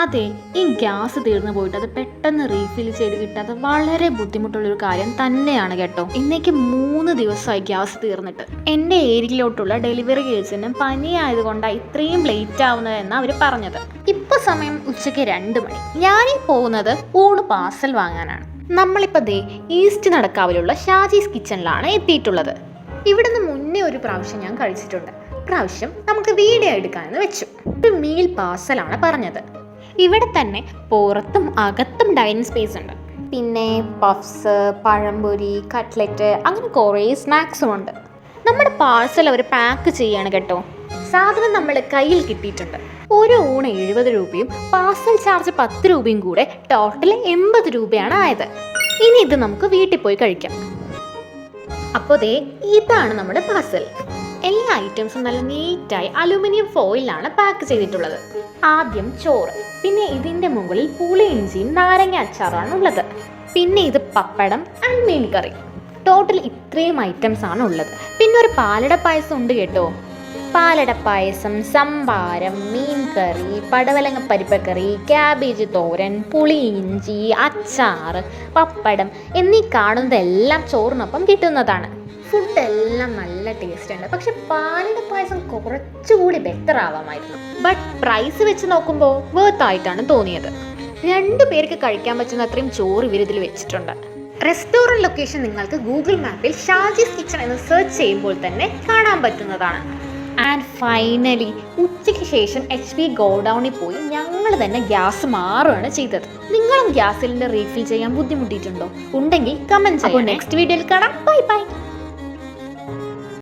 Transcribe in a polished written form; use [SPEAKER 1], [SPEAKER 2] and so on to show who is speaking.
[SPEAKER 1] അതെ, ഈ ഗ്യാസ് തീർന്നു പോയിട്ട് അത് പെട്ടെന്ന് റീഫിൽ ചെയ്ത് കിട്ടാതെ വളരെ ബുദ്ധിമുട്ടുള്ളൊരു കാര്യം തന്നെയാണ് കേട്ടോ. ഇന്നേക്ക് 3 ദിവസമായി ഗ്യാസ് തീർന്നിട്ട്. എൻ്റെ ഏരിയയിലോട്ടുള്ള ഡെലിവറി കേസിന് പനി ആയതുകൊണ്ടാണ് ഇത്രയും ലേറ്റ് ആവുന്നതെന്നാണ് അവർ പറഞ്ഞത്. ഇപ്പോൾ സമയം ഉച്ചയ്ക്ക് 2 മണി. ഞാനീ പോകുന്നത് ഊണ് പാർസൽ വാങ്ങാനാണ്. നമ്മളിപ്പോൾ ഈസ്റ്റ് നടക്കാവിലുള്ള ഷാജീസ് കിച്ചണിലാണ് എത്തിയിട്ടുള്ളത്. ഇവിടുന്ന് മുന്നേ ഒരു പ്രാവശ്യം ഞാൻ കഴിച്ചിട്ടുണ്ട്. പ്രാവശ്യം നമുക്ക് വീഡിയോ എടുക്കാമെന്ന് വെച്ചു. ഒരു മീൽ പാർസലാണ് പറഞ്ഞത്. ഇവിടെ തന്നെ പുറത്തും അകത്തും ഡൈനിങ് സ്പേസ് ഉണ്ട്. പിന്നെ പഫ്സ്, പഴംപൊരി, കട്ട്ലറ്റ്, അങ്ങനെ കുറേ സ്നാക്സും ഉണ്ട്. നമ്മുടെ പാർസൽ അവർ പാക്ക് ചെയ്യാണ് കേട്ടോ. സാധനം നമ്മൾ കയ്യിൽ കിട്ടിയിട്ടുണ്ട്. ഒരു ഊണ് 70 രൂപയും പാർസൽ ചാർജ് 10 രൂപയും കൂടെ ടോട്ടൽ 80 രൂപയാണ് ആയത്. ഇനി ഇത് നമുക്ക് വീട്ടിൽ പോയി കഴിക്കാം. അപ്പോൾ ഇതാണ് നമ്മുടെ പാർസൽ. എല്ലാ ഐറ്റംസും നല്ല നീറ്റായി അലുമിനിയം ഫോയിലാണ് പാക്ക് ചെയ്തിട്ടുള്ളത്. ആദ്യം ചോറ്, പിന്നെ ഇതിൻ്റെ മുകളിൽ പുളിയിഞ്ചിയും നാരങ്ങ അച്ചാറാണ് ഉള്ളത്. പിന്നെ ഇത് പപ്പടം ആൻഡ് മീൻ കറി. ടോട്ടൽ ഇത്രയും ഐറ്റംസ് ആണ് ഉള്ളത്. പിന്നെ ഒരു പാലട പായസം ഉണ്ട് കേട്ടോ. പാലട പായസം, സംഭാരം, മീൻ കറി, പടവലങ്ങ പരിപ്പക്കറി, ക്യാബേജ് തോരൻ, പുളിയിഞ്ചി, അച്ചാർ, പപ്പടം എന്നീ കാണുന്നതെല്ലാം ചോറിനൊപ്പം കിട്ടുന്നതാണ്. ഫുഡെല്ലാം നല്ല ടേസ്റ്റ് ഉണ്ട്. പക്ഷെ പാലട പായസം കുറച്ചുകൂടി ബെറ്റർ ആവാമായിരുന്നു. ബട്ട് പ്രൈസ് വെച്ച് നോക്കുമ്പോൾ വർത്ത് ആയിട്ടാണ് തോന്നിയത്. 2 പേർക്ക് കഴിക്കാൻ പറ്റുന്ന അത്രയും ചോറ് ഇവരിതിൽ വെച്ചിട്ടുണ്ട്. റെസ്റ്റോറൻറ്റ് ലൊക്കേഷൻ നിങ്ങൾക്ക് ഗൂഗിൾ മാപ്പിൽ ഷാജീസ് കിച്ചൺ എന്ന് സെർച്ച് ചെയ്യുമ്പോൾ തന്നെ കാണാൻ പറ്റുന്നതാണ്. ആൻഡ് ഫൈനലി ഉച്ചയ്ക്ക് ശേഷം HP ഗോഡൗണിൽ പോയി ഞങ്ങൾ തന്നെ ഗ്യാസ് മാറുകയാണ് ചെയ്തത്. നിങ്ങളും ഗ്യാസ് സിലിണ്ടർ റീഫിൽ ചെയ്യാൻ ബുദ്ധിമുട്ടിയിട്ടുണ്ടോ? ഉണ്ടെങ്കിൽ കമൻറ്റ് ചെയ്യാം. നെക്സ്റ്റ് വീഡിയോയിൽ കാണാം. Bye bye.